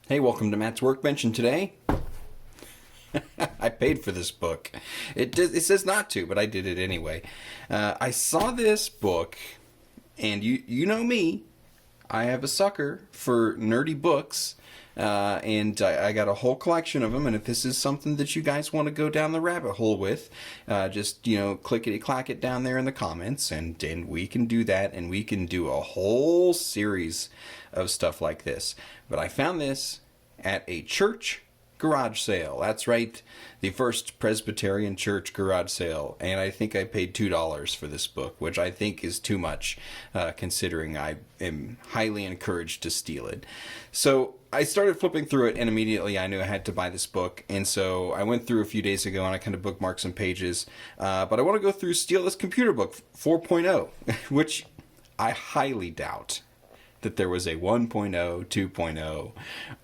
Hey, welcome to Matt's Workbench, and today I paid for this book. It says not to, but I did it anyway. I saw this book, and you know me, I have a sucker for nerdy books, and I got a whole collection of them. And if this is something that you guys want to go down the rabbit hole with, just clickety clack it down there in the comments, and we can do that, and we can do a whole series of stuff like this. But I found this at a church garage sale. That's right, the First Presbyterian Church garage sale, and I think I paid $2 for this book, which I think is too much, considering I am highly encouraged to steal it. So I started flipping through it, and immediately I knew I had to buy this book, and so I went through a few days ago, and I kind of bookmarked some pages, but I want to go through Steal This Computer Book 4.0, which I highly doubt that there was a 1.0, 2.0,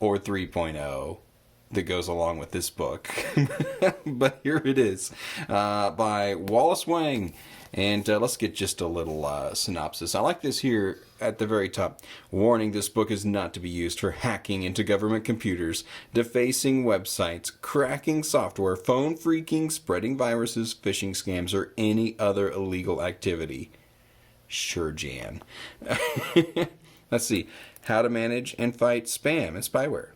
or 3.0 that goes along with this book. But here it is, by Wallace Wang. And let's get just a little synopsis. I like this here at the very top. Warning, this book is not to be used for hacking into government computers, defacing websites, cracking software, phone phreaking, spreading viruses, phishing scams, or any other illegal activity. Sure, Jan. Let's see. How to manage and fight spam and spyware.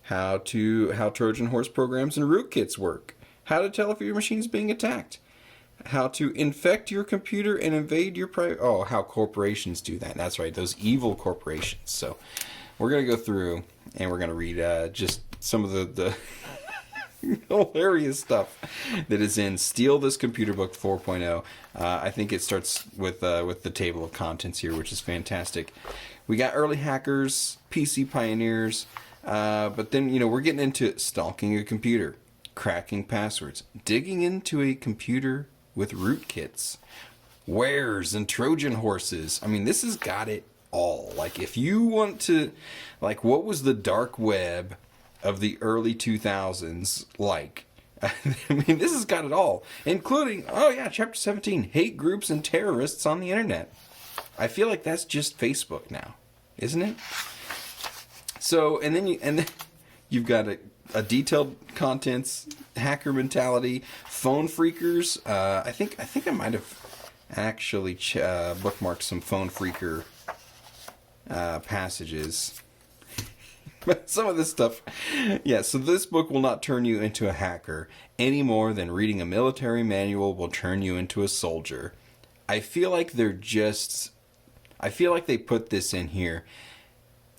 How Trojan horse programs and rootkits work. How to tell if your machine's being attacked. How to infect your computer and invade your how corporations do that. That's right, those evil corporations. So we're going to go through and we're going to read just some of the hilarious stuff that is in Steal This Computer Book 4.0. I think it starts with the table of contents here, which is fantastic. We got early hackers, PC pioneers, but then, we're getting into stalking a computer, cracking passwords, digging into a computer with rootkits, wares and Trojan horses. I mean, this has got it all. Like, if you want to, what was the dark web of the early 2000s like? I mean, this has got it all, including, Chapter 17, hate groups and terrorists on the internet. I feel like that's just Facebook now, isn't it? So, and then you've got a detailed contents, hacker mentality, phone phreakers. I think I might have actually bookmarked some phone phreaker passages. But some of this stuff, so this book will not turn you into a hacker any more than reading a military manual will turn you into a soldier. I feel like they put this in here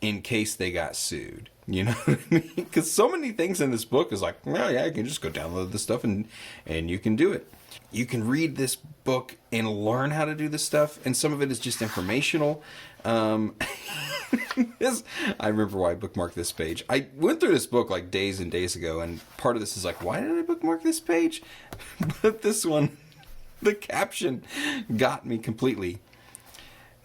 in case they got sued. You know what I mean? Because so many things in this book is like, you can just go download this stuff and you can do it. You can read this book and learn how to do this stuff, and some of it is just informational. I remember why I bookmarked this page. I went through this book like days and days ago, and part of this is like, why did I bookmark this page? But this one, the caption got me completely.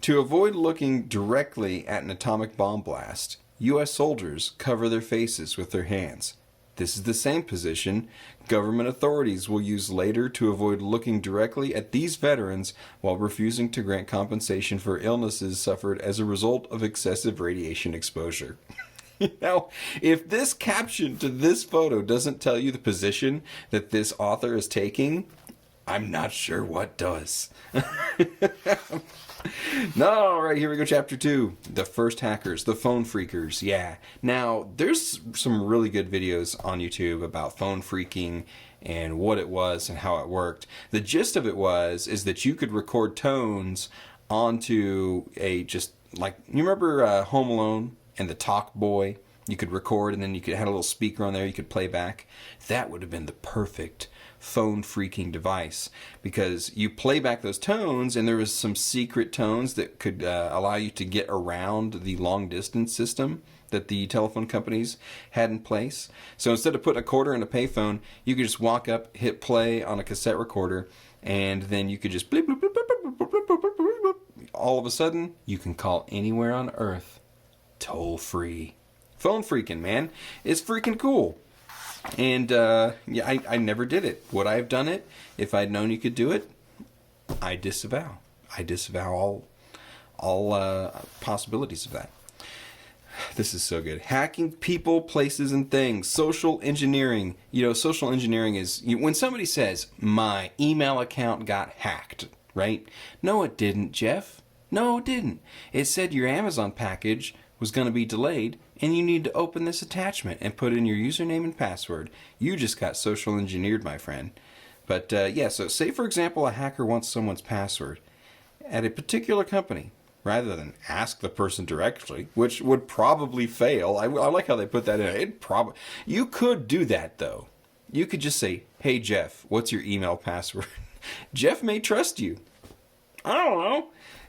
To avoid looking directly at an atomic bomb blast, U.S. soldiers cover their faces with their hands. This is the same position government authorities will use later to avoid looking directly at these veterans while refusing to grant compensation for illnesses suffered as a result of excessive radiation exposure. Now, if this caption to this photo doesn't tell you the position that this author is taking, I'm not sure what does. No, all right, here we go, Chapter 2. The first hackers, the phone phreakers, yeah. Now, there's some really good videos on YouTube about phone phreaking and what it was and how it worked. The gist of it is that you could record tones onto you remember Home Alone and the Talk Boy? You could record, and then you had a little speaker on there you could play back. That would have been the perfect phone phreaking device, because you play back those tones, and there was some secret tones that could allow you to get around the long distance system that the telephone companies had in place. So instead of putting a quarter in a payphone, you could just walk up, hit play on a cassette recorder, and then you could just bleep, bleep, bleep, bleep, bleep, bleep, bleep, bleep, bleep, bleep. All of a sudden, you can call anywhere on Earth, toll free. Phone phreaking, man, it's freaking cool. And I never did it. Would I have done it if I'd known you could do it? I disavow. I disavow all possibilities of that. This is so good. Hacking people, places, and things. Social engineering. Social engineering is when somebody says, my email account got hacked, right? No, it didn't, Jeff. No, it didn't. It said your Amazon package was going to be delayed, and you need to open this attachment and put in your username and password. You just got social engineered, my friend. But so say, for example, a hacker wants someone's password at a particular company, rather than ask the person directly, which would probably fail. I like how they put that in. You could do that, though. You could just say, hey, Jeff, what's your email password? Jeff may trust you. I don't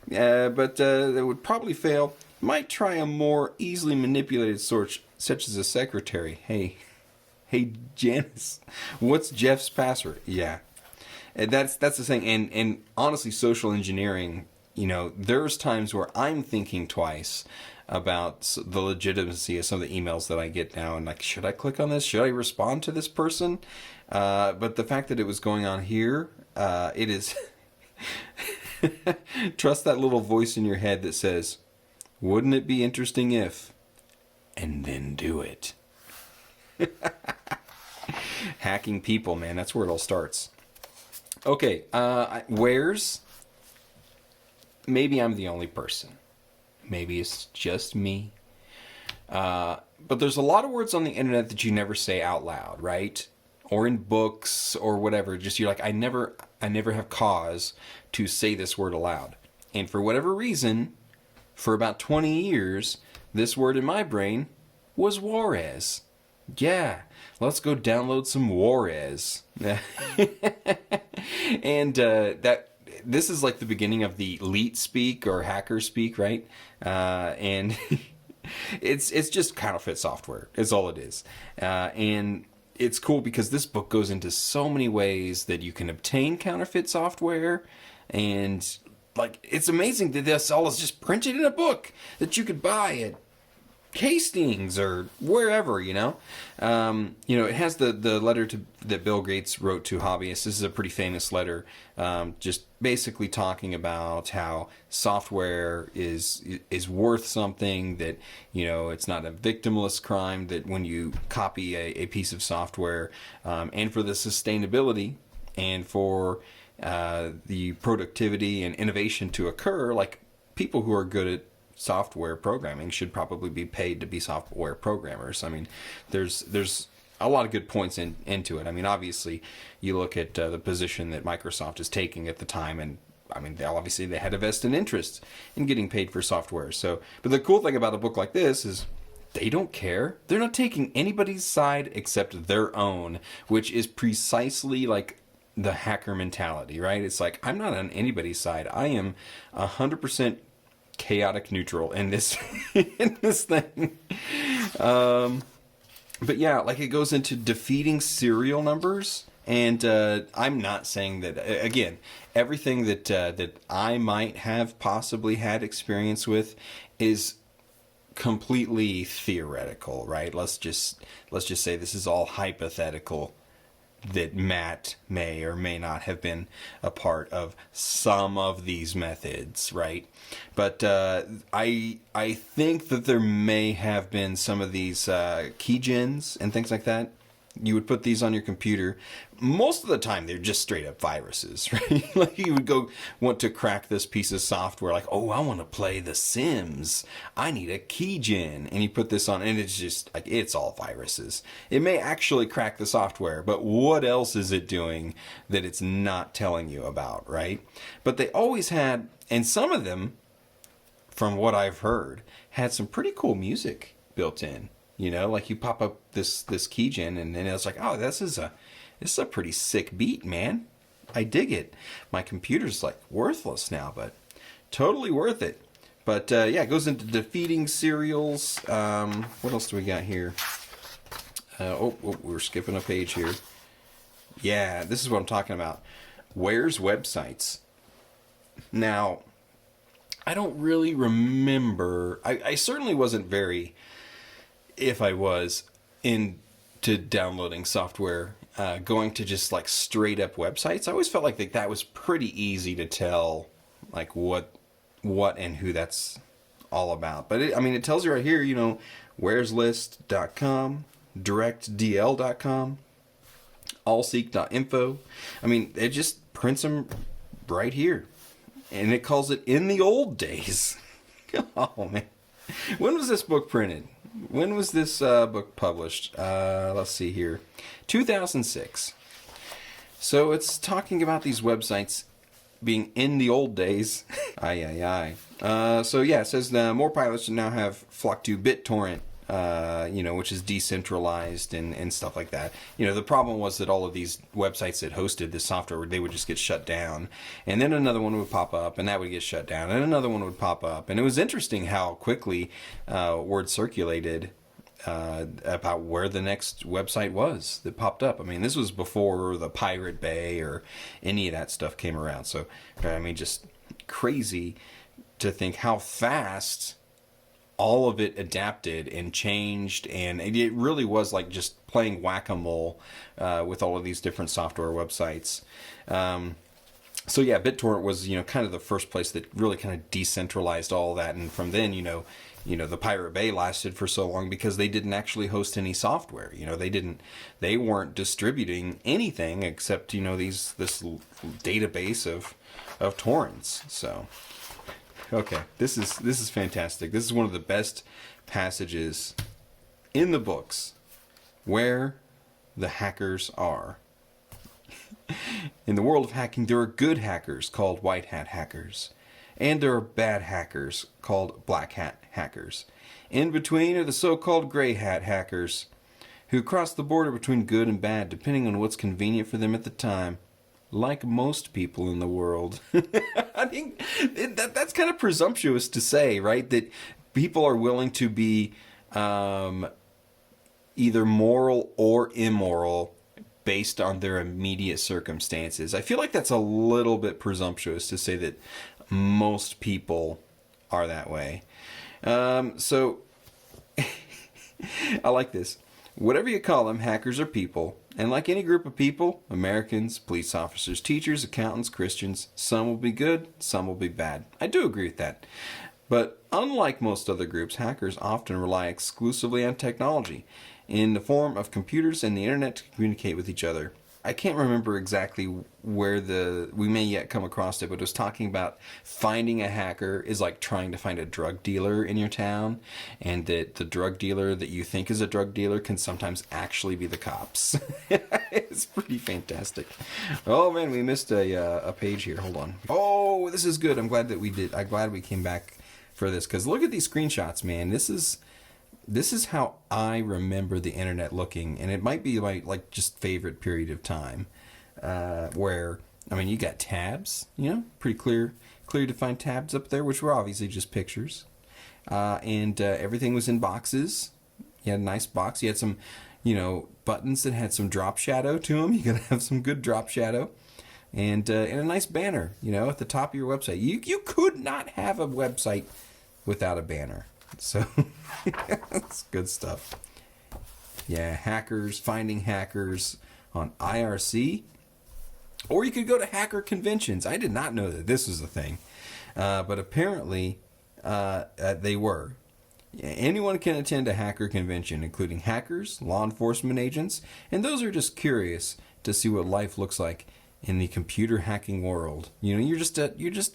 know. But that would probably fail. Might try a more easily manipulated sort, such as a secretary. Hey, Janice, what's Jeff's password? Yeah. And that's the thing. And honestly, social engineering, there's times where I'm thinking twice about the legitimacy of some of the emails that I get now. And like, should I click on this? Should I respond to this person? But the fact that it was going on here, it is... Trust that little voice in your head that says, wouldn't it be interesting if... And then do it. Hacking people, man. That's where it all starts. Okay, where's... Maybe I'm the only person. Maybe it's just me. But there's a lot of words on the internet that you never say out loud, right? Or in books or whatever. Just you're like, I never have cause to say this word aloud. And for whatever reason, for about 20 years, this word in my brain was Juarez. Yeah, let's go download some Juarez. And this is like the beginning of the elite speak or hacker speak, right? And it's just counterfeit software. Is all it is. And it's cool because this book goes into so many ways that you can obtain counterfeit software, and like it's amazing that this all is just printed in a book that you could buy at Hastings or wherever, it has the letter that Bill Gates wrote to hobbyists. This is a pretty famous letter, just basically talking about how software is worth something, that, it's not a victimless crime, that when you copy a piece of software, and for the sustainability and for the productivity and innovation to occur, like people who are good at software programming should probably be paid to be software programmers. I mean, there's a lot of good points into it. I mean, obviously, you look at the position that Microsoft is taking at the time, and I mean, they had a vested interest in getting paid for software. So, but the cool thing about a book like this is they don't care. They're not taking anybody's side except their own, which is precisely like the hacker mentality, right? It's like, I'm not on anybody's side. I am 100% chaotic neutral in this in this thing. But yeah, like it goes into defeating serial numbers, and I'm not saying that again. Everything that I might have possibly had experience with is completely theoretical, right? Let's just say this is all hypothetical, that Matt may or may not have been a part of some of these methods, right? But I think that there may have been some of these keygens and things like that. You would put these on your computer. Most of the time, they're just straight up viruses, right? Like you would go want to crack this piece of software, like, oh, I want to play The Sims. I need a keygen. And you put this on, and it's just like, it's all viruses. It may actually crack the software, but what else is it doing that it's not telling you about, right? But they always had, and some of them, from what I've heard, had some pretty cool music built in. Like you pop up this keygen, and then it's like, oh, this is a pretty sick beat, man. I dig it. My computer's like worthless now, but totally worth it. But yeah, it goes into defeating serials. What else do we got here? We're skipping a page here. Yeah, this is what I'm talking about. Where's websites? Now, I don't really remember. I certainly wasn't very... If I was into downloading software, going to just like straight up websites, I always felt like that was pretty easy to tell, like what and who that's all about. But it tells you right here, where'slist.com, directdl.com, allseek.info. It just prints them right here. And it calls it In the Old Days. Oh, man. When was this book printed? When was this book published? Let's see here. 2006. So it's talking about these websites being in the old days. Aye, aye, aye. So yeah, it says more pilots now have flocked to BitTorrent, which is decentralized and stuff like that. The problem was that all of these websites that hosted this software, they would just get shut down. And then another one would pop up, and that would get shut down. And another one would pop up. And it was interesting how quickly word circulated about where the next website was that popped up. This was before the Pirate Bay or any of that stuff came around. So, just crazy to think how fast all of it adapted and changed, and it really was like just playing whack-a-mole with all of these different software websites. So yeah, BitTorrent was kind of the first place that really kind of decentralized all that, and from then the Pirate Bay lasted for so long because they didn't actually host any software. They weren't distributing anything except this database of torrents. So. Okay, this is fantastic. This is one of the best passages in the books, Where the Hackers Are. In the world of hacking, there are good hackers called white hat hackers, and there are bad hackers called black hat hackers. In between are the so-called gray hat hackers, who cross the border between good and bad depending on what's convenient for them at the time. Like most people in the world. I think that's kind of presumptuous to say, right? That people are willing to be either moral or immoral based on their immediate circumstances. I feel like that's a little bit presumptuous to say that most people are that way. So, I like this. Whatever you call them, hackers are people. And like any group of people, Americans, police officers, teachers, accountants, Christians, some will be good, some will be bad. I do agree with that. But unlike most other groups, hackers often rely exclusively on technology in the form of computers and the internet to communicate with each other. I can't remember exactly where we may yet come across it, but it was talking about finding a hacker is like trying to find a drug dealer in your town, and that the drug dealer that you think is a drug dealer can sometimes actually be the cops. It's pretty fantastic. Oh man, we missed a page here. Hold on. Oh, this is good. I'm glad we came back for this, because look at these screenshots, man. This is how I remember the internet looking, and it might be like just favorite period of time, where you got tabs, pretty clear defined tabs up there, which were obviously just pictures, and everything was in boxes. You had a nice box. You had some, buttons that had some drop shadow to them. You gotta have some good drop shadow, and a nice banner, at the top of your website. You could not have a website without a banner. So, that's good stuff. Yeah, hackers, finding hackers on IRC. Or you could go to hacker conventions. I did not know that this was a thing. But apparently, they were. Anyone can attend a hacker convention, including hackers, law enforcement agents, and those who are just curious to see what life looks like in the computer hacking world. You're just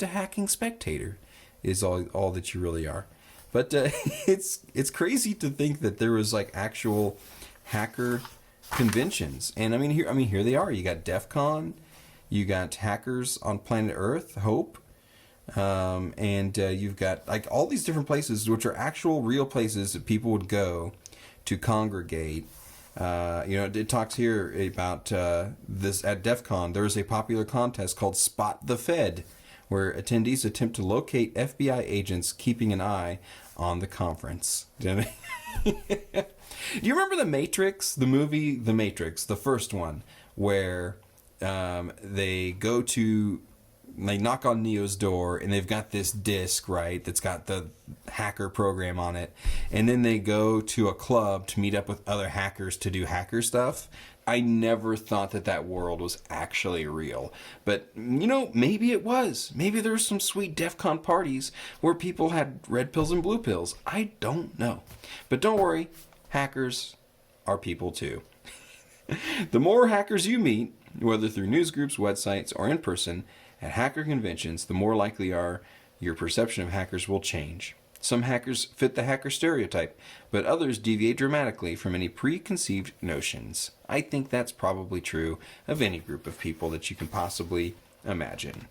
a hacking spectator, is all that you really are. But it's crazy to think that there was like actual hacker conventions, and here they are. You got DEF CON, you got Hackers on Planet Earth, Hope, and you've got like all these different places, which are actual real places that people would go to congregate. It talks here about this at DEF CON. There is a popular contest called Spot the Fed, where attendees attempt to locate FBI agents keeping an eye on the conference. Do you remember The Matrix? The movie The Matrix, the first one, where they go to they knock on Neo's door and they've got this disc, right, that's got the hacker program on it, and then they go to a club to meet up with other hackers to do hacker stuff. I never thought that world was actually real. But, maybe it was. Maybe there were some sweet DEF CON parties where people had red pills and blue pills. I don't know. But don't worry, hackers are people too. The more hackers you meet, whether through news groups, websites, or in person, at hacker conventions, the more likely are your perception of hackers will change. Some hackers fit the hacker stereotype, but others deviate dramatically from any preconceived notions. I think that's probably true of any group of people that you can possibly imagine.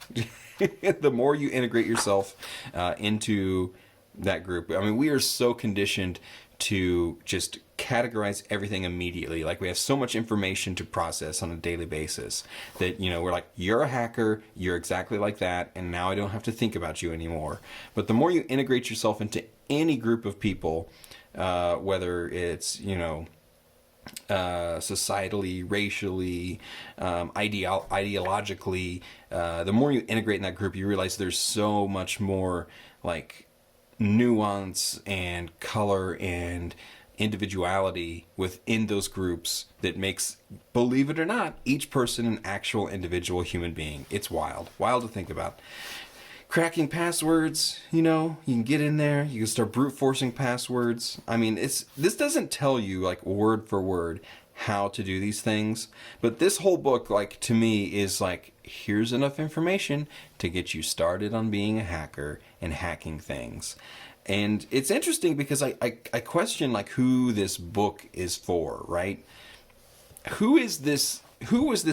The more you integrate yourself into that group, I mean, we are so conditioned to just categorize everything immediately. Like, we have so much information to process on a daily basis that, we're like, you're a hacker, you're exactly like that, and now I don't have to think about you anymore. But the more you integrate yourself into any group of people, whether it's, societally, racially, ideologically, the more you integrate in that group, you realize there's so much more, like, nuance and color and individuality within those groups that makes, believe it or not, each person an actual individual human being. It's wild to think about. Cracking passwords, you can get in there, you can start brute forcing passwords. I mean, this doesn't tell you, like, word for word how to do these things, but this whole book, like, to me is like, here's enough information to get you started on being a hacker and hacking things. And it's interesting because I question, like, who this book is for, right? Who was this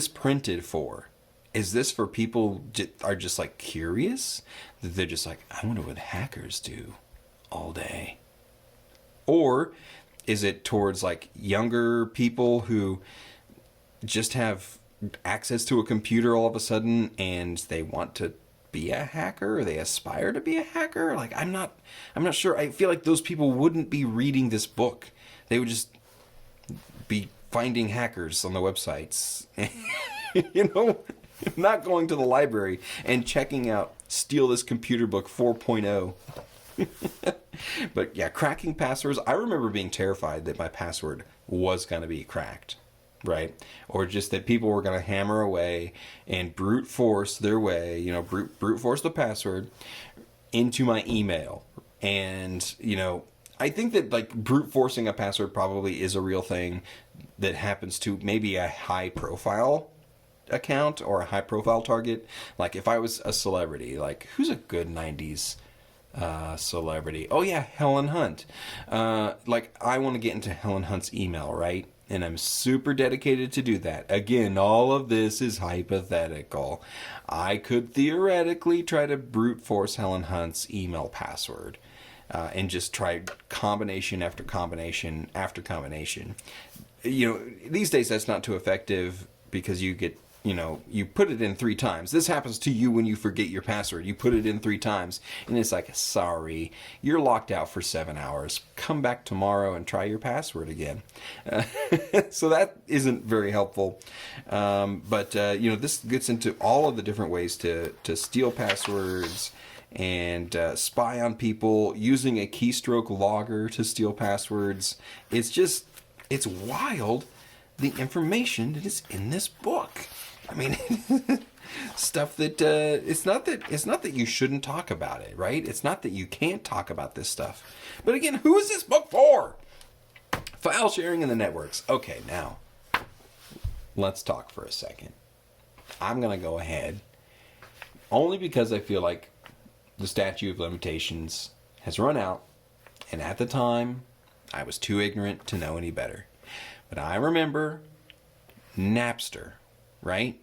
printed for? Is this for people that are just, like, curious? That they're just like, I wonder what hackers do all day. Or is it towards, like, younger people who just have access to a computer all of a sudden and they want to be a hacker, or they aspire to be a hacker? Like, I'm not sure. I feel like those people wouldn't be reading this book. They would just be finding hackers on the websites. Not going to the library and checking out Steal This Computer Book 4.0. But yeah, cracking passwords. I remember being terrified that my password was going to be cracked, right? Or just that people were going to hammer away and brute force their way, brute force the password into my email. And, I think that, like, brute forcing a password probably is a real thing that happens to maybe a high profile account or a high profile target. Like, if I was a celebrity, like, who's a good 90s celebrity? Oh yeah, Helen Hunt. Like, I want to get into Helen Hunt's email, right? And I'm super dedicated to do that. Again, all of this is hypothetical. I could theoretically try to brute force Helen Hunt's email password and just try combination after combination after combination. These days that's not too effective because you get, you put it in 3 times. This happens to you when you forget your password. You put it in 3 times, and it's like, sorry, you're locked out for 7 hours. Come back tomorrow and try your password again. So that isn't very helpful. But this gets into all of the different ways to steal passwords and spy on people, using a keystroke logger to steal passwords. It's wild, the information that is in this book. I mean, stuff that it's not that you shouldn't talk about it, right? It's not that you can't talk about this stuff. But again, who is this book for? File sharing in the networks. Okay, now let's talk for a second. I'm going to go ahead only because I feel like the statute of limitations has run out, and at the time I was too ignorant to know any better. But I remember Napster, right?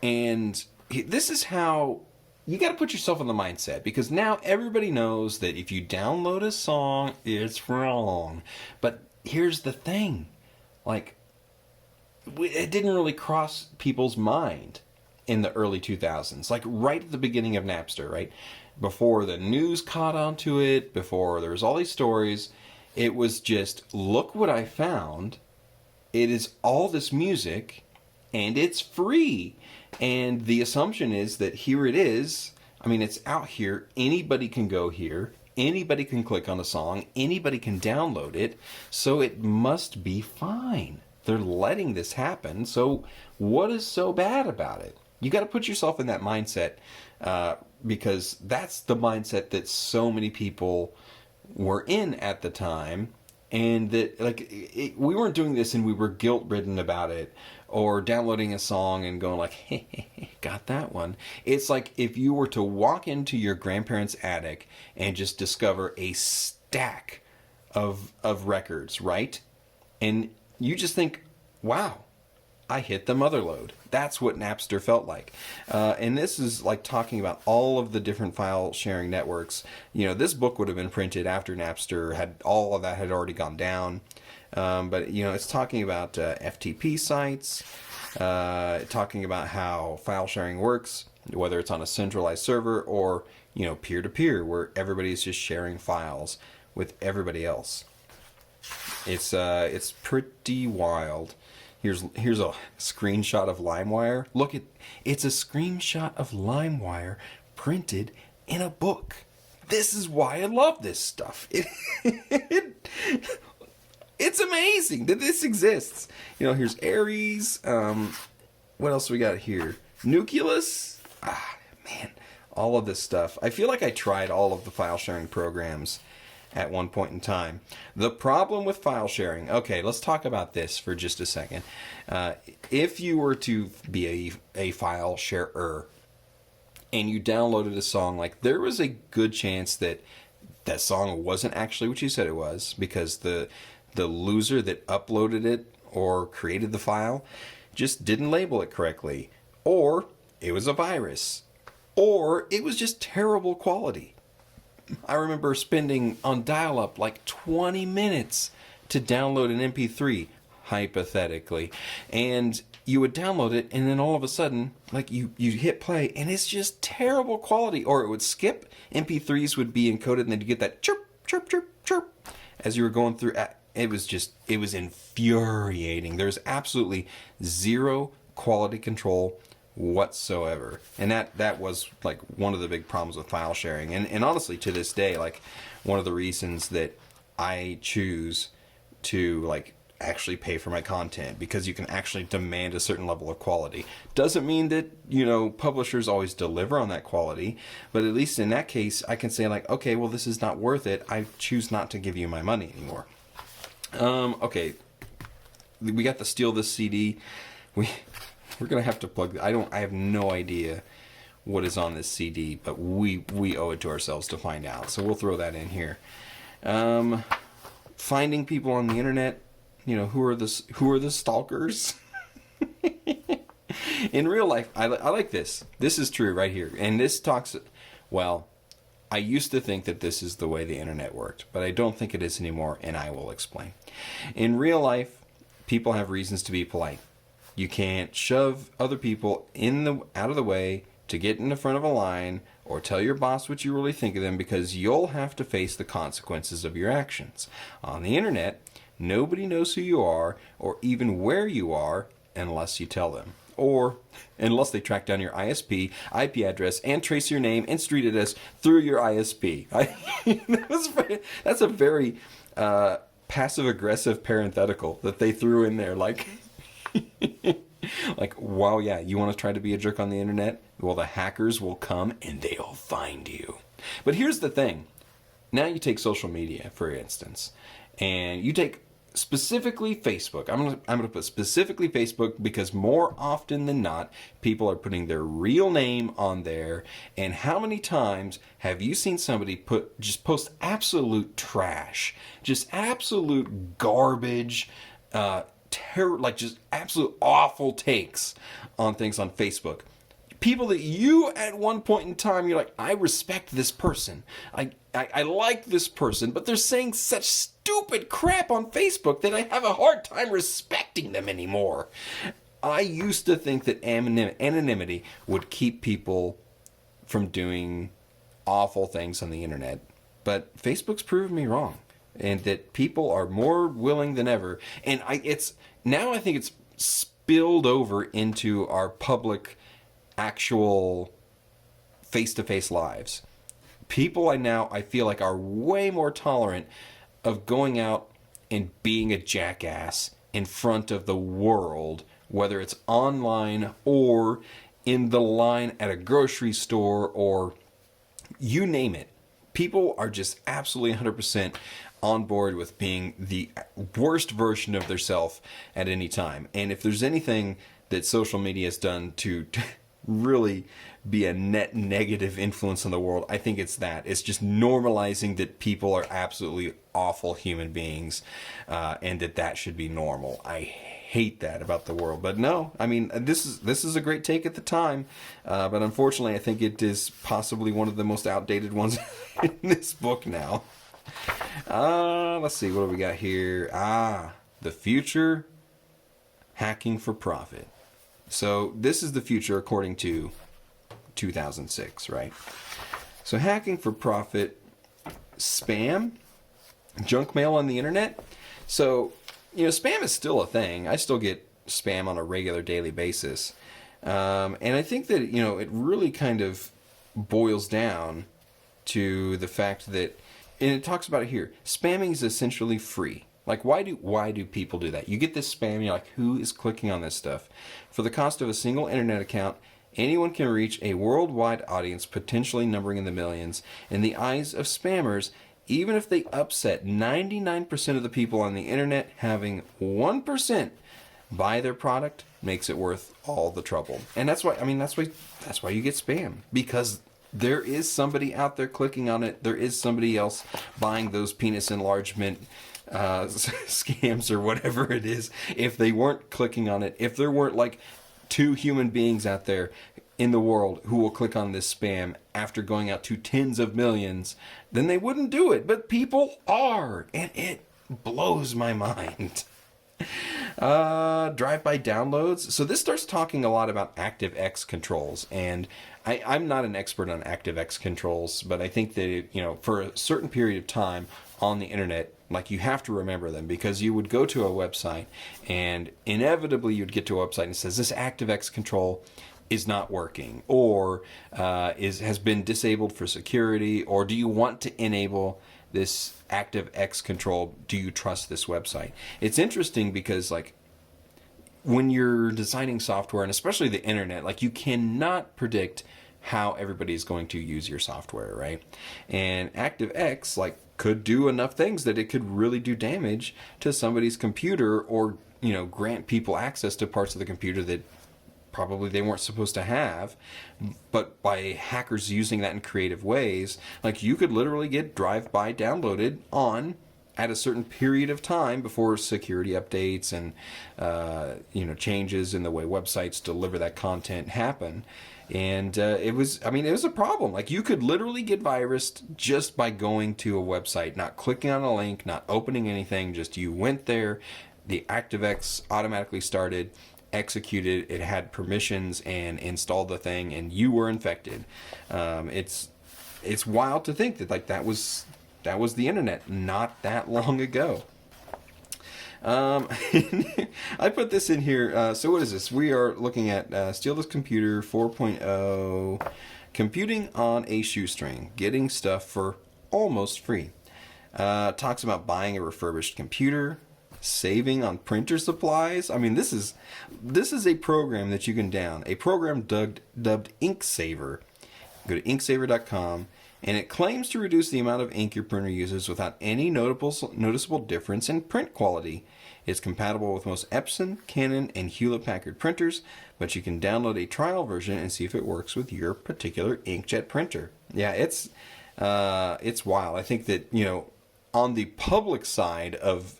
And this is how you got to put yourself in the mindset, because now everybody knows that if you download a song, it's wrong. But here's the thing, like, it didn't really cross people's mind in the early 2000s, like right at the beginning of Napster, right? Before the news caught onto it, before there was all these stories, it was just, look what I found. It is all this music, and it's free. And the assumption is that here it is. I mean, it's out here. Anybody can go here. Anybody can click on a song. Anybody can download it. So it must be fine. They're letting this happen. So what is so bad about it? You got to put yourself in that mindset, because that's the mindset that so many people were in at the time. And that, like, we weren't doing this and we were guilt-ridden about it, or downloading a song and going like, hey, got that one. It's like if you were to walk into your grandparents' attic and just discover a stack of records, right? And you just think, wow, I hit the mother lode. That's what Napster felt like. And this is like talking about all of the different file sharing networks. You know, this book would have been printed after Napster had all of that had already gone down. But, you know, it's talking about FTP sites, talking about how file sharing works, whether it's on a centralized server or, you know, peer-to-peer, where everybody's just sharing files with everybody else. It's pretty wild. Here's a screenshot of LimeWire. Look, it's a screenshot of LimeWire printed in a book. This is why I love this stuff. It's amazing that this exists. You know, here's Aries. What else we got here? Nucleus. Man, all of this stuff. I feel like I tried all of the file sharing programs at one point in time. The problem with file sharing. Okay, let's talk about this for just a second. If you were to be a file sharer and you downloaded a song, like, there was a good chance that that song wasn't actually what you said it was, because the loser that uploaded it or created the file just didn't label it correctly, or it was a virus, or it was just terrible quality. I remember spending on dial-up like 20 minutes to download an MP3, hypothetically, and you would download it, and then all of a sudden, like, you hit play, and it's just terrible quality, or it would skip. MP3s would be encoded, and then you get that chirp, chirp, chirp, chirp as you were going through. It was infuriating. There's absolutely zero quality control whatsoever. And that was like one of the big problems with file sharing. And honestly, to this day, like, one of the reasons that I choose to, like, actually pay for my content, because you can actually demand a certain level of quality. Doesn't mean that, you know, publishers always deliver on that quality, but at least in that case, I can say, like, okay, well, this is not worth it. I choose not to give you my money anymore. Okay, we got the Steal This CD. We're gonna have to plug. I have no idea what is on this CD, but we owe it to ourselves to find out. So we'll throw that in here. Finding people on the internet. You know, who are the stalkers? In real life, I like this. This is true right here, and this talks. Well, I used to think that this is the way the internet worked, but I don't think it is anymore, and I will explain. In real life, people have reasons to be polite. You can't shove other people out of the way to get in the front of a line, or tell your boss what you really think of them, because you'll have to face the consequences of your actions. On the internet, nobody knows who you are or even where you are unless you tell them, or unless they track down your ISP, IP address, and trace your name and street address through your ISP. That's a very passive-aggressive parenthetical that they threw in there. Like, like, wow, yeah, you want to try to be a jerk on the internet? Well, the hackers will come and they'll find you. But here's the thing. Now you take social media, for instance, and you take specifically Facebook. I'm gonna put specifically Facebook, because more often than not, people are putting their real name on there. And how many times have you seen somebody post absolute trash, just absolute garbage, like just absolute awful takes on things on Facebook? People that you, at one point in time, you're like, I respect this person. I like this person, but they're saying such stupid crap on Facebook that I have a hard time respecting them anymore. I used to think that anonymity would keep people from doing awful things on the internet, but Facebook's proven me wrong, and that people are more willing than ever. And I think it's spilled over into our public actual face-to-face lives. People I feel like are way more tolerant of going out and being a jackass in front of the world, whether it's online or in the line at a grocery store or you name it. People are just absolutely 100% on board with being the worst version of themselves at any time. And if there's anything that social media has done to really be a net negative influence on the world, I think it's that. It's just normalizing that people are absolutely awful human beings, and that should be normal. I hate that about the world, but no, I mean this is a great take at the time, but unfortunately, I think it is possibly one of the most outdated ones in this book now. Let's see, what do we got here? The future, hacking for profit. So this is the future according to 2006, right? So hacking for profit, spam, junk mail on the internet. So, spam is still a thing. I still get spam on a regular daily basis. And I think that, it really kind of boils down to the fact that, and it talks about it here, spamming is essentially free. Like, why do people do that? You get this spam, you're like, who is clicking on this stuff? For the cost of a single internet account, anyone can reach a worldwide audience potentially numbering in the millions. In the eyes of spammers, even if they upset 99% of the people on the internet, having 1% buy their product makes it worth all the trouble. And that's why you get spam, because there is somebody out there clicking on it. There is somebody else buying those penis enlargement scams or whatever it is. If they weren't clicking on it, if there weren't like 2 human beings out there in the world who will click on this spam after going out to tens of millions, then they wouldn't do it. But people are, and it blows my mind. Drive-by downloads. So this starts talking a lot about ActiveX controls, and I'm not an expert on ActiveX controls, but I think that for a certain period of time on the internet, like, you have to remember them, because you would go to a website and inevitably you'd get to a website and it says this ActiveX control is not working, or has been disabled for security, or do you want to enable this ActiveX control? Do you trust this website? It's interesting because, like, when you're designing software, and especially the internet, like, you cannot predict how everybody is going to use your software, right? And ActiveX, like, could do enough things that it could really do damage to somebody's computer, or grant people access to parts of the computer that probably they weren't supposed to have. But by hackers using that in creative ways, like, you could literally get drive-by downloaded on at a certain period of time before security updates and changes in the way websites deliver that content happen. And it was a problem. Like, you could literally get virused just by going to a website, not clicking on a link, not opening anything, just you went there, the ActiveX automatically started, executed, it had permissions, and installed the thing, and you were infected. It's wild to think that, like, that was the internet not that long ago. I put this in here. So what is this? We are looking at Steal This Computer 4.0, computing on a shoestring, getting stuff for almost free. Talks about buying a refurbished computer, saving on printer supplies. I mean, this is a program that you can down, a program dubbed InkSaver. Go to inksaver.com. And it claims to reduce the amount of ink your printer uses without any noticeable difference in print quality. It's compatible with most Epson, Canon, and Hewlett-Packard printers, but you can download a trial version and see if it works with your particular inkjet printer. Yeah, it's wild. I think that, on the public side of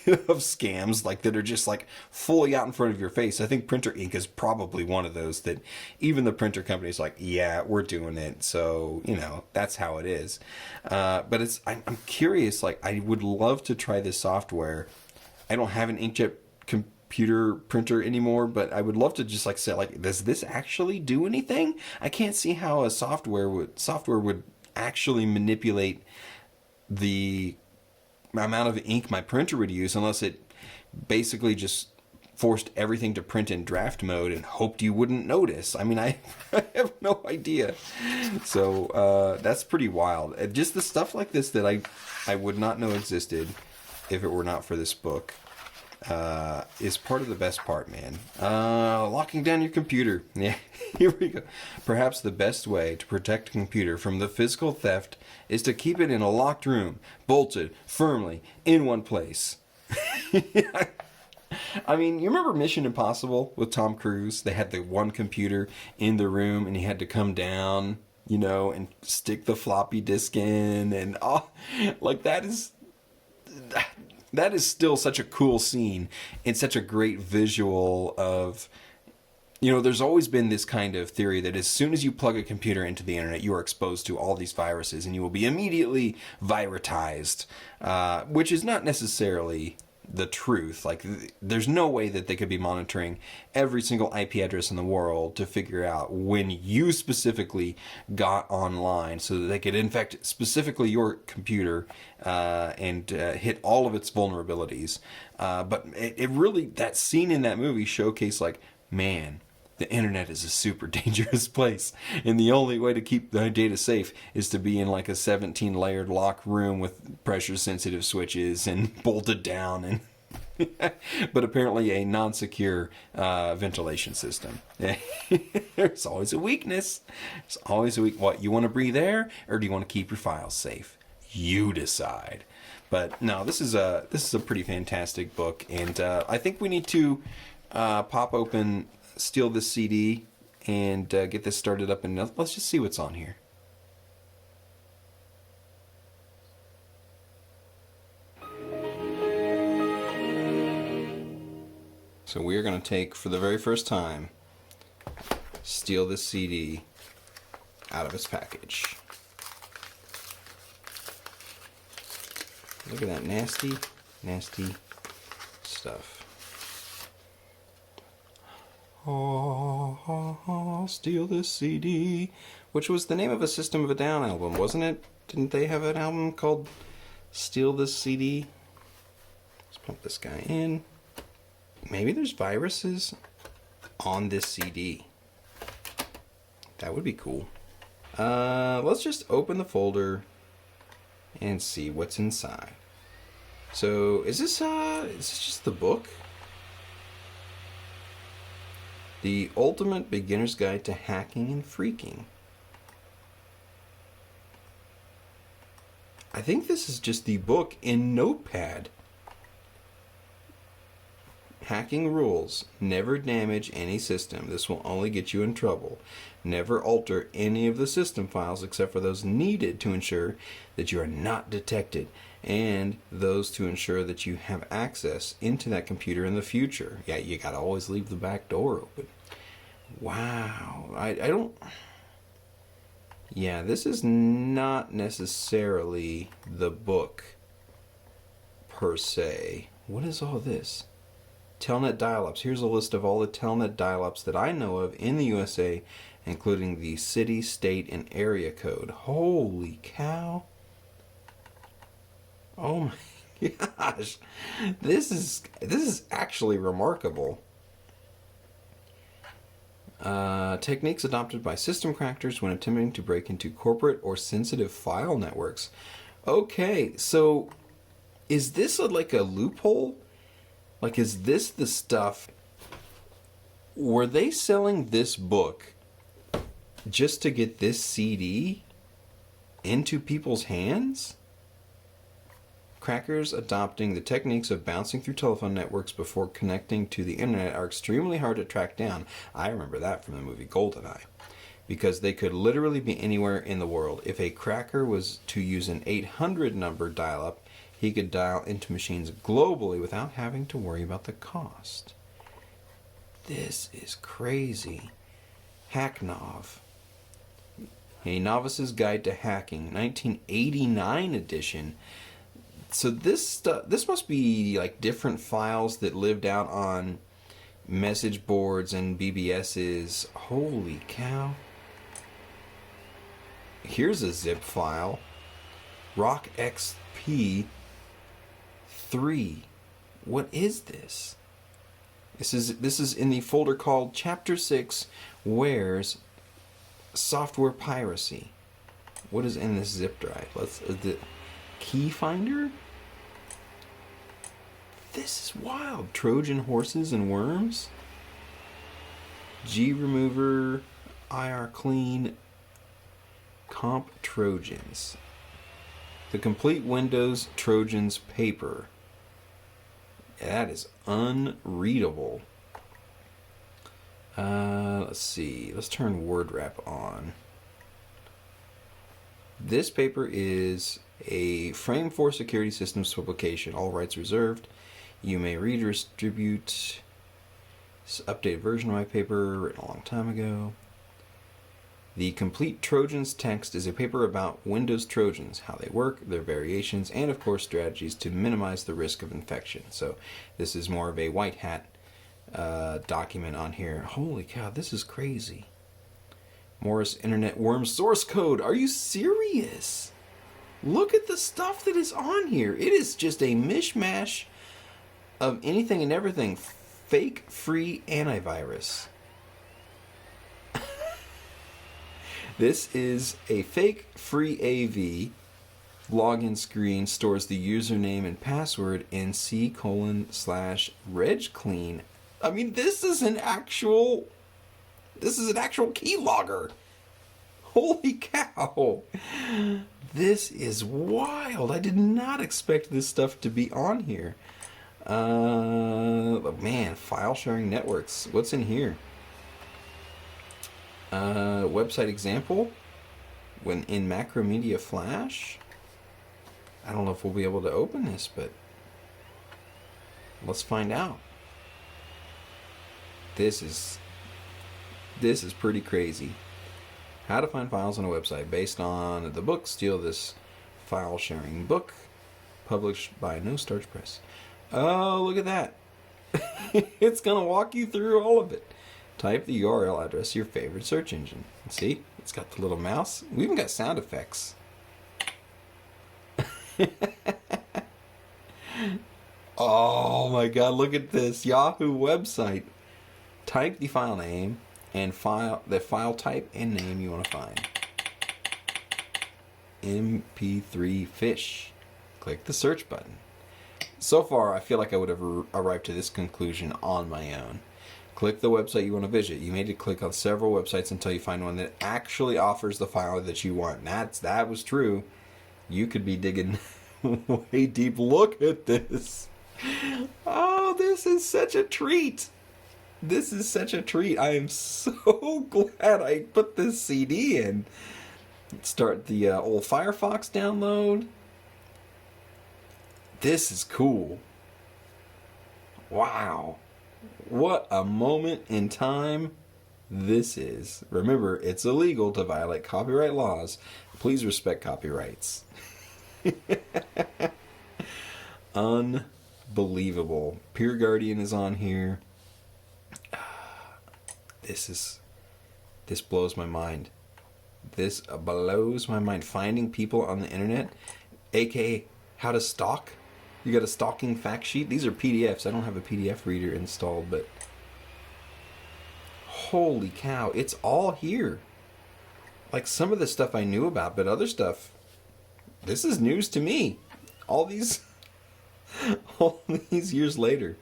scams, like, that are just like fully out in front of your face, I think printer ink is probably one of those that even the printer company's like, yeah, we're doing it, so that's how it is. But I'm curious, like, I would love to try this software. I don't have an inkjet computer printer anymore, but I would love to just, like, say, like, does this actually do anything? I can't see how a software would actually manipulate the amount of ink my printer would use, unless it basically just forced everything to print in draft mode and hoped you wouldn't notice. I mean, I, I have no idea. So that's pretty wild. Just the stuff like this that I would not know existed if it were not for this book is part of the best part, man. Locking down your computer. Yeah, here we go. Perhaps the best way to protect a computer from the physical theft is to keep it in a locked room, bolted firmly in one place. I mean, you remember Mission Impossible with Tom Cruise? They had the one computer in the room and he had to come down, you know, and stick the floppy disk in, and like that is still such a cool scene and such a great visual of, you know, there's always been this kind of theory that as soon as you plug a computer into the internet, you are exposed to all these viruses and you will be immediately virutized, which is not necessarily the truth. Like, there's no way that they could be monitoring every single IP address in the world to figure out when you specifically got online so that they could infect specifically your computer and hit all of its vulnerabilities. But it really, that scene in that movie showcased, like, man, the internet is a super dangerous place, and the only way to keep the data safe is to be in like a 17-layered locked room with pressure-sensitive switches and bolted down, and but apparently a non-secure ventilation system. There's always a weakness. There's always a weak. What, you want to breathe air, or do you want to keep your files safe? You decide. But no, this is a pretty fantastic book, and I think we need to pop open, steal this CD, and get this started up, and let's just see what's on here. So we are going to take, for the very first time, steal this CD out of its package. Look at that nasty, nasty stuff. Oh, steal this CD, which was the name of a System of a Down album, wasn't it? Didn't they have an album called Steal This CD? Let's pump this guy in. Maybe there's viruses on this CD. That would be cool. Let's just open the folder and see what's inside. So, is this just the book? The Ultimate Beginner's Guide to Hacking and Freaking. I think this is just the book in Notepad. Hacking rules. Never damage any system. This will only get you in trouble. Never alter any of the system files except for those needed to ensure that you are not detected, and those to ensure that you have access into that computer in the future. Yeah, you gotta always leave the back door open. Wow. I don't... Yeah, this is not necessarily the book per se. What is all this? Telnet dial-ups. Here's a list of all the Telnet dial-ups that I know of in the USA, including the city, state, and area code. Holy cow. Oh my gosh. This is actually remarkable. Techniques adopted by system crackers when attempting to break into corporate or sensitive file networks. Okay, so is this like a loophole? Like, is this the stuff? Were they selling this book just to get this CD into people's hands? Crackers adopting the techniques of bouncing through telephone networks before connecting to the internet are extremely hard to track down. I remember that from the movie GoldenEye, because they could literally be anywhere in the world. If a cracker was to use an 800 number dial-up, he could dial into machines globally without having to worry about the cost. This is crazy. Hacknov. A Novice's Guide to Hacking, 1989 edition. So this must be like different files that lived out on message boards and BBSs. Holy cow. Here's a zip file. Rock XP 3. What is this? This is in the folder called Chapter 6, Where's Software Piracy. What is in this zip drive? The key finder? This is wild. Trojan horses and worms. G remover, IR clean, comp Trojans. The complete Windows Trojans paper. That is unreadable. Let's see. Let's turn word wrap on. This paper is a Frame for Security Systems publication. All rights reserved. You may read or distribute. This updated version of my paper written a long time ago. The Complete Trojans text is a paper about Windows Trojans, how they work, their variations, and of course strategies to minimize the risk of infection. So this is more of a white hat document on here. Holy cow, this is crazy. Morris Internet Worm source code. Are you serious? Look at the stuff that is on here. It is just a mishmash of anything and everything. Fake free antivirus. This is a fake free AV. Login screen stores the username and password in C:/regclean. I mean, this is an actual keylogger. Holy cow. This is wild. I did not expect this stuff to be on here. Man, file sharing networks. What's in here? Website example when in Macromedia Flash. I don't know if we'll be able to open this, but let's find out. This is pretty crazy. How to find files on a website based on the book Steal This File Sharing Book, published by No Starch Press. Oh, look at that. It's gonna walk you through all of it. Type the URL address of your favorite search engine. See, it's got the little mouse. We even got sound effects. Oh my god, look at this Yahoo website. Type the file name and the file type and name you want to find. MP3 fish. Click the search button. So far, I feel like I would have arrived to this conclusion on my own. Click the website you want to visit. You may need to click on several websites until you find one that actually offers the file that you want. That was true. You could be digging way deep. Look at this. Oh, this is such a treat. This is such a treat. I am so glad I put this CD in. Start the old Firefox download. This is cool. Wow. What a moment in time this is. Remember, it's illegal to violate copyright laws. Please respect copyrights. Unbelievable. Peer Guardian is on here. This blows my mind. This blows my mind. Finding people on the internet, aka how to stalk. You got a stalking fact sheet. These are PDFs. I don't have a PDF reader installed, but holy cow, it's all here. Like some of the stuff I knew about, but other stuff, this is news to me. All these years later.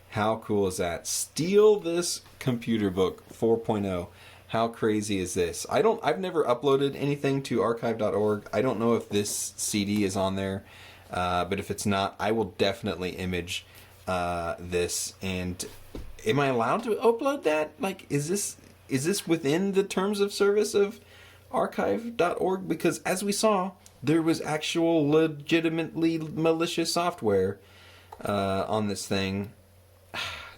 How cool is that? Steal This Computer Book 4.0. How crazy is this? I've never uploaded anything to archive.org. I don't know if this CD is on there. But if it's not, I will definitely image this. And am I allowed to upload that? Like, is this within the terms of service of archive.org? Because as we saw, there was actual legitimately malicious software on this thing.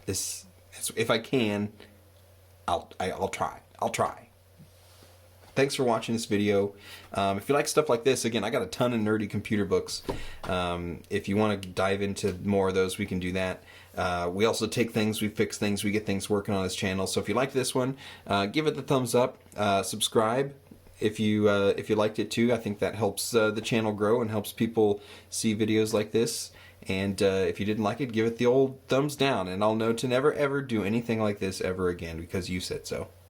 If I can, I'll try. Thanks for watching this video. If you like stuff like this, again, I got a ton of nerdy computer books. If you want to dive into more of those, we can do that. We also take things, we fix things, we get things working on this channel. So if you like this one, give it the thumbs up. Subscribe if you liked it too. I think that helps the channel grow and helps people see videos like this. And if you didn't like it, give it the old thumbs down, and I'll know to never ever do anything like this ever again because you said so.